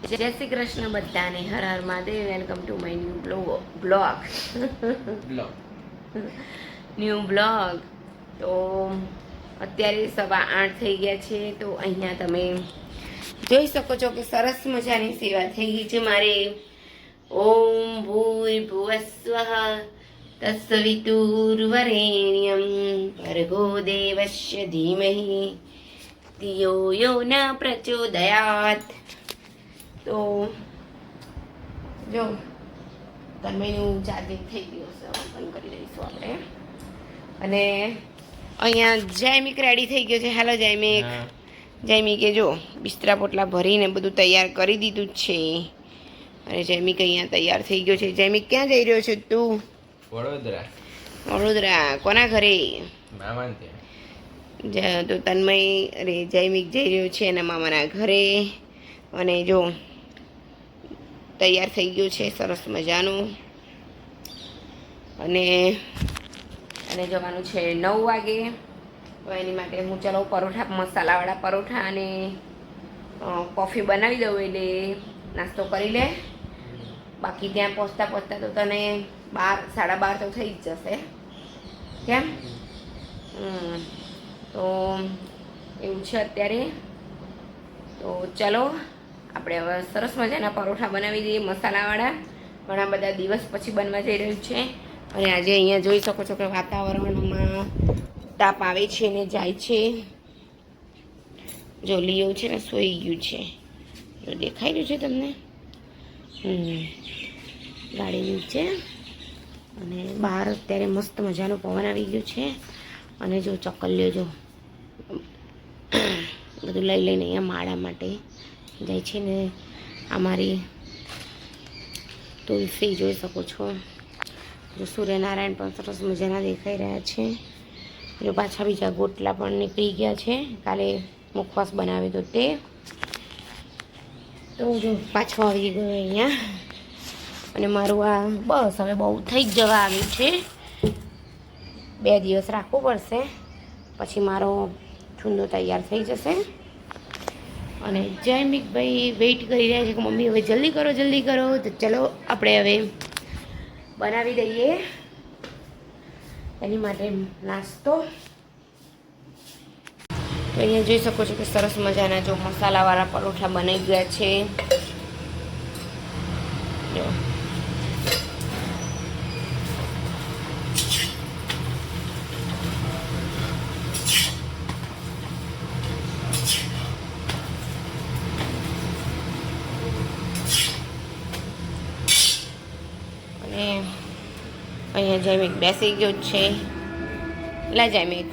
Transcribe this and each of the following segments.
જય શ્રી કૃષ્ણ બધાને, હર હર Mahadev. Welcome to my new blog new blog. તો અત્યારે 8:15 થઈ ગયા છે. તો અહીંયા તમે જોઈ શકો છો કે સરસ મજાની સેવા થઈ ગઈ છે મારે. ઓમ ભૂય ભુવસ્વઃ તત્સવિતુર્વરેણ્યમ ભર્ગો દેવસ્ય ધીમહિ ધિયો યો ન પ્રચોદયાત. તો જો તન્મયનું ચાર્જિંગ થઈ ગયું છે, બંધ કરી દઈશું આપણે. અને અહીંયા જયમિક રેડી થઈ ગયો છે. હેલો જયમિક. જયમિકે જો બિસ્તરા પોટલા ભરીને બધું તૈયાર કરી દીધું છે. અને જયમિક અહીંયા તૈયાર થઈ ગયો છે. જયમિક ક્યાં જઈ રહ્યો છે તું? વડોદરા. વડોદરા કોના ઘરે? મામા ત્યાં. તો તન્મય અરે જયમિક જઈ રહ્યો છે એના મામાના ઘરે. અને જો તૈયાર થઈ ગયું છે સરસ મજાનું. અને જવાનું છે 9 વાગે. તો એની માટે હું ચલો પરોઠા, મસાલાવાળા પરોઠા અને કોફી બનાવી દઉં એટલે નાસ્તો કરી લે. બાકી ત્યાં પહોંચતા તો તને 12, 12:30 તો થઈ જ જશે. કેમ? તો એવું છે અત્યારે. તો ચલો આપણે હવે સરસ મજાના પરોઠા બનાવી દઈએ મસાલાવાળા. ઘણા બધા દિવસ પછી બનવા જઈ રહ્યું છે. અને આજે અહીંયા જોઈ શકો છો કે વાતાવરણમાં તાપ આવે છે ને જાય છે. જો લીઓ છે ને સૂઈ ગયું છે, જો દેખાઈ રહ્યું છે તમને ગાડી નીચે. અને બહાર અત્યારે મસ્ત મજાનું પવન આવી ગયું છે. અને જો ચકલીઓ જો બધું લઈ લઈને અહીંયા માળા માટે જાય છે. ને અમારી તુલસી જોઈ શકો છો. જો સૂર્યનારાયણ પણ સરસ મજાના દેખાઈ રહ્યા છે. જો પાછા બીજા ગોટલા પણ નીકળી ગયા છે. કાલે મુખવાસ બનાવ્યો તો તે. તો જો પાછો આવી ગયો અહીંયા. અને મારું આ બસ હવે બહુ થઈ જ જવા આવ્યું છે. 2 દિવસ રાખવું પડશે, પછી મારો છૂંદો તૈયાર થઈ જશે. અને જયમિકભાઈ વેઇટ કરી રહ્યા છે કે મમ્મી હવે જલ્દી કરો. તો ચલો આપણે હવે બનાવી દઈએ એની માટે નાસ્તો. તો અહીંયા જોઈ શકો છો કે સરસ મજાના જો મસાલાવાળા પરોઠા બની ગયા છે. જો અહીંયા જયમિક બેસી ગયો છે. લે જયમિક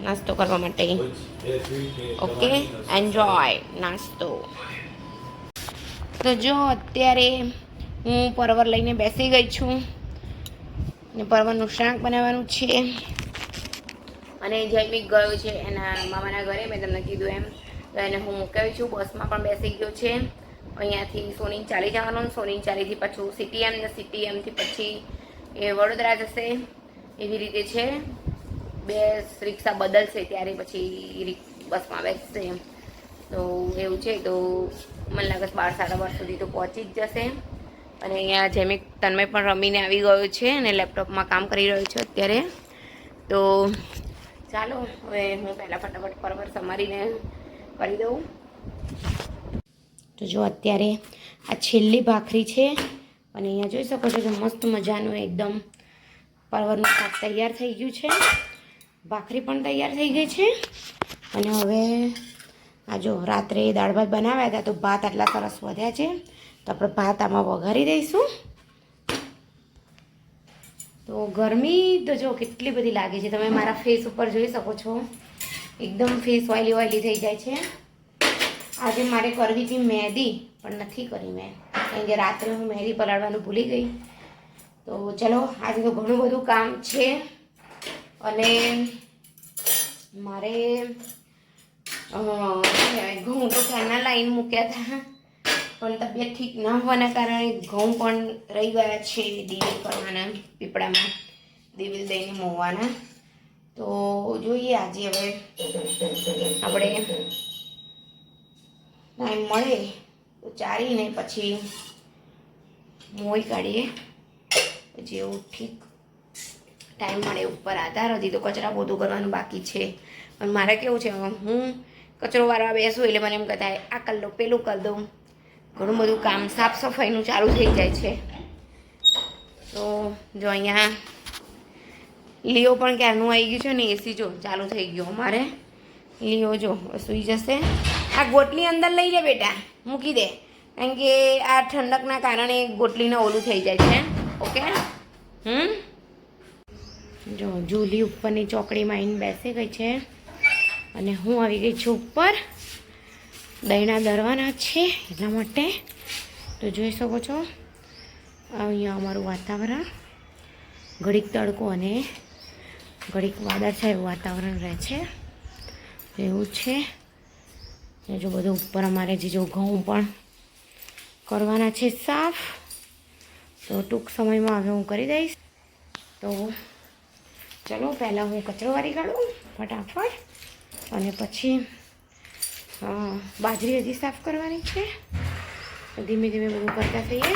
નાસ્તો કરવા માટે. ઓકે, એન્જોય નાસ્તો. તો જો અત્યારે હું પરવર લઈને બેસી ગઈ છું. ને પરવરનું શાક બનાવવાનું છે. અને જયમિક ગયો છે એના મામાના ઘરે, મેં તમને કીધું એમ. તો એને હું મૂકાવી છું. બસમાં પણ બેસી ગયો છે. અહીંયાથી સોની ચાલી જવાનું. સોની ચાલીથી પાછું સીટીએમ ને સીટીએમથી પછી એ વડોદરા જશે. એવી રીતે છે. 2 રિક્ષા બદલશે ત્યારે પછી બસમાં બેસશે. તો એવું છે. તો મને લાગે 12, 12:30 સુધી તો પહોંચી જ જશે. અને અહીંયા જયમિક તન્મય પણ રમીને આવી ગયો છે અને લેપટોપમાં કામ કરી રહ્યો છે અત્યારે. તો ચાલો હવે હું પહેલાં ફટાફટ પરવર સમારીને કરી દઉં. તો જો અત્યારે આ છેલ્લી ભાખરી છે. અને અહીંયા જોઈ શકો છો કે મસ્ત મજાનું એકદમ પરવરનું શાક તૈયાર થઈ ગયું છે. ભાખરી પણ તૈયાર થઈ ગઈ છે. અને હવે આ જો રાત્રે દાળ ભાત બનાવ્યા હતા તો ભાત આટલા સરસ વધ્યા છે. તો આપણે ભાત આમાં વઘારી દઈશું. તો ગરમી તો જો કેટલી બધી લાગે છે. તમે મારા ફેસ ઉપર જોઈ શકો છો, એકદમ ફેસ ઓઇલી થઈ જાય છે. આજે મારે કરવી હતી મહેંદી, પણ નથી કરી મેં, કારણ કે રાત્રે હું મહેંદી પલાળવાનું ભૂલી ગઈ. તો ચલો આજે તો ઘણું બધું કામ છે. અને મારે ઘઉં તો ક્યારના લાઈન મૂક્યા હતા, પણ તબિયત ઠીક ન હોવાના કારણે ઘઉં પણ રહી ગયા છે દિવેલ કરવાના, પીપળામાં દિવેલ દઈને મોવાના. તો જોઈએ આજે હવે આપણે ટાઈમ મળે તો ચારીને પછી મોઈ કાઢીએ, પછી એવું ઠીક ટાઈમ મળે ઉપર આધાર હતી. તો કચરા પોતું કરવાનું બાકી છે. અને મારે કેવું છે, હું કચરો વારવા બેસું એટલે મને એમ કહેતા આ કરી લો, પેલું કરી દઉં, ઘણું બધું કામ સાફ સફાઈનું ચાલુ થઈ જાય છે. તો જો અહીંયા લીઓ પણ ક્યારનું આવી ગયું છે ને, એસી જો ચાલુ થઈ ગયો અમારે. લીઓ જો સૂઈ જશે. આ ગોટલી અંદર લઈ લે બેટા, મૂકી દે, કારણ કે આ ઠંડકના કારણે ગોટલીને ઓલું થઈ જાય છે. ઓકે. જો જૂલી ઉપરની ચોકડીમાં આવીને બેસી ગઈ છે અને હું આવી ગઈ છું ઉપર. દહીંના દરવાના છે એટલા માટે. તો જોઈ શકો છો અહીંયા અમારું વાતાવરણ, ઘડીક તડકો અને ઘડીક વાદળછાયું વાતાવરણ રહે છે, એવું છે. જો બધું ઉપર અમારે જે જો ઘઉં પણ કરવાના છે સાફ, તો ટૂંક સમયમાં હવે હું કરી દઈશ. તો ચલો પહેલાં હું કચરો વારી કાઢું ફટાફટ, અને પછી બાજરી હજી સાફ કરવાની છે. ધીમે ધીમે બધું કરતા થઈએ.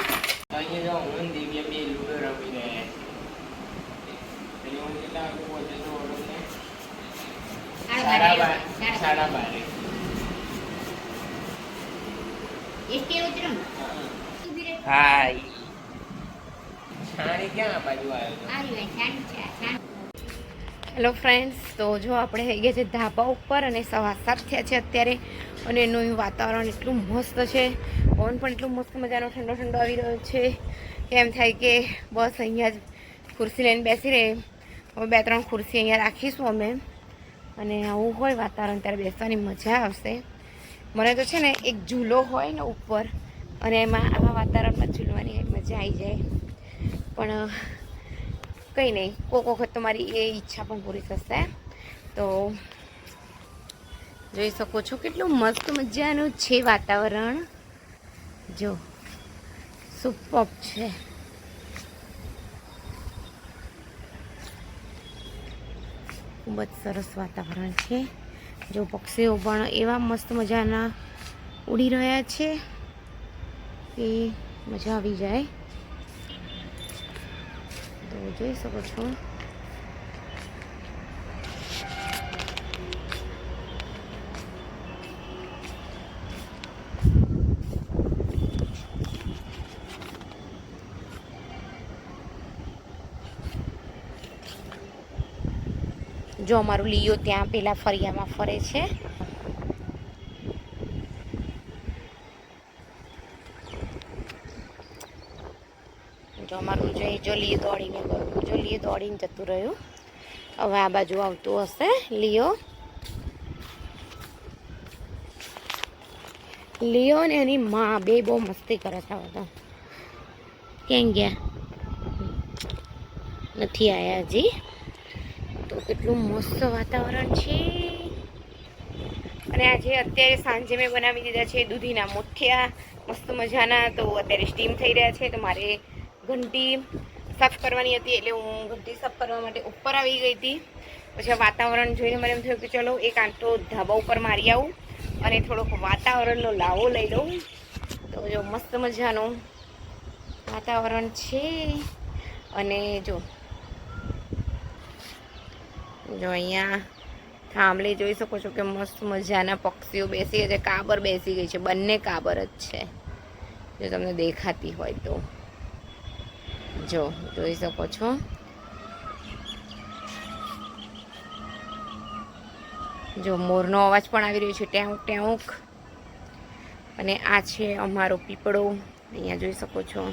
હેલો ફ્રેન્ડ્સ, તો જો આપણે થઈ ગયા છે ધાબા ઉપર અને 7:15 થયા છે અત્યારે. અને એનું વાતાવરણ એટલું મસ્ત છે, પવન પણ એટલું મસ્ત મજાનો ઠંડો ઠંડો આવી રહ્યો છે. એમ થાય કે બસ અહીંયા જ ખુરશી લઈને બેસી રહે. હવે 2-3 ખુરશી અહીંયા રાખીશું અમે, અને આવું હોય વાતાવરણ ત્યારે બેસવાની મજા આવશે. મને તો છે ને એક ઝૂલો હોય ને ઉપર, અને એમાં આવા વાતાવરણમાં ઝૂલવાની મજા આવી જાય. પણ કંઈ નહીં, કોઈક વખત તમારી એ ઈચ્છા પણ પૂરી થશે. તો જોઈ શકો છો કેટલું મસ્ત મજાનું છે વાતાવરણ. જો સુપર છે. ખૂબ જ સરસ વાતાવરણ છે. જો પક્ષીઓ પણ એવા મસ્ત મજાના ઉડી રહ્યા છે કે મજા આવી જાય. તો જોઈ શકો છો જો અમારું લીઓ ત્યાં પેલા ફરિયામાં ફરે છે. જો અમારું જો લીઓ દોડીને ગયું, જો લીઓ દોડીને જતું રહ્યું. હવે આ બાજુ આવતું હશે લીઓ ને એની માં બે બહુ મસ્તી કરે છે. હવે તો ક્યાં ગયા? નથી આવ્યા હજી. તો કેટલું મસ્ત વાતાવરણ છે. અને આજે અત્યારે સાંજે મેં બનાવી દીધા છે દૂધીના મુઠિયા મસ્ત મજાના. તો અત્યારે સ્ટીમ થઈ રહ્યા છે. તો મારે ઘંટી સાફ કરવાની હતી, એટલે હું ઘંટી સાફ કરવા માટે ઉપર આવી ગઈ હતી. પછી વાતાવરણ જોઈને મને એમ થયું કે ચલો એક આંટો ધાબા ઉપર મારી આવું અને થોડોક વાતાવરણનો લાવો લઈ લઉં. તો જો મસ્ત મજાનું વાતાવરણ છે. અને જો અહીંયા થાંભલે જોઈ શકો છો કે મસ્ત મજાના પક્ષીઓ બેસી ગયા છે. કાબર બેસી ગઈ છે, બંને કાબર જ છે, જો તમને દેખાતી હોય તો. જો જોઈ શકો છો. જો મોરનો અવાજ પણ આવી રહ્યો છે, ટેઉક ટેઉક. અને આ છે અમારો પીપળો, અહીંયા જોઈ શકો છો.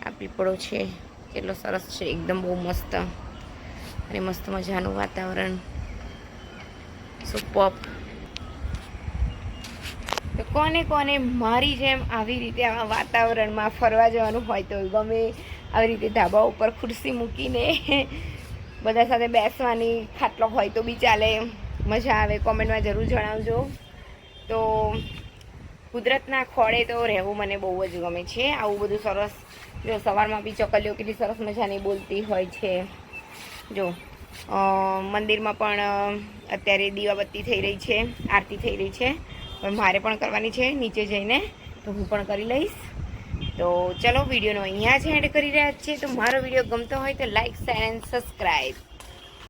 આ પીપળો છે, કેટલો સરસ છે, એકદમ બહુ મસ્ત. અને મસ્ત મજાનું વાતાવરણ, સુપર. તો કોને કોને મારી જેમ આવી રીતે આવા વાતાવરણમાં ફરવા જવાનું હોય તો ગમે, આવી રીતે ધાબા ઉપર ખુરશી મૂકીને બધા સાથે બેસવાની ખાટલો હોય તો બી ચાલે, મજા આવે. કોમેન્ટમાં જરૂર જણાવજો. તો કુદરતના ખોળે તો રહેવું મને બહુ જ ગમે છે. આવું બધું સરસ. જો સવારમાં બી ચકલીઓ કેટલી સરસ મજાની બોલતી હોય છે. જો મંદિરમાં પણ અત્યારે દીવાબત્તી થઈ રહી છે, આરતી થઈ રહી છે. હવે મારે પણ કરવાની છે નીચે જઈને. તો હું પણ કરી લઈશ. તો ચલો વિડીયોનો અહીંયા જ એડ કરી રહ્યા છીએ. તો મારો વિડીયો ગમતો હોય તો લાઈક શેર એન્ડ સબસ્ક્રાઈબ.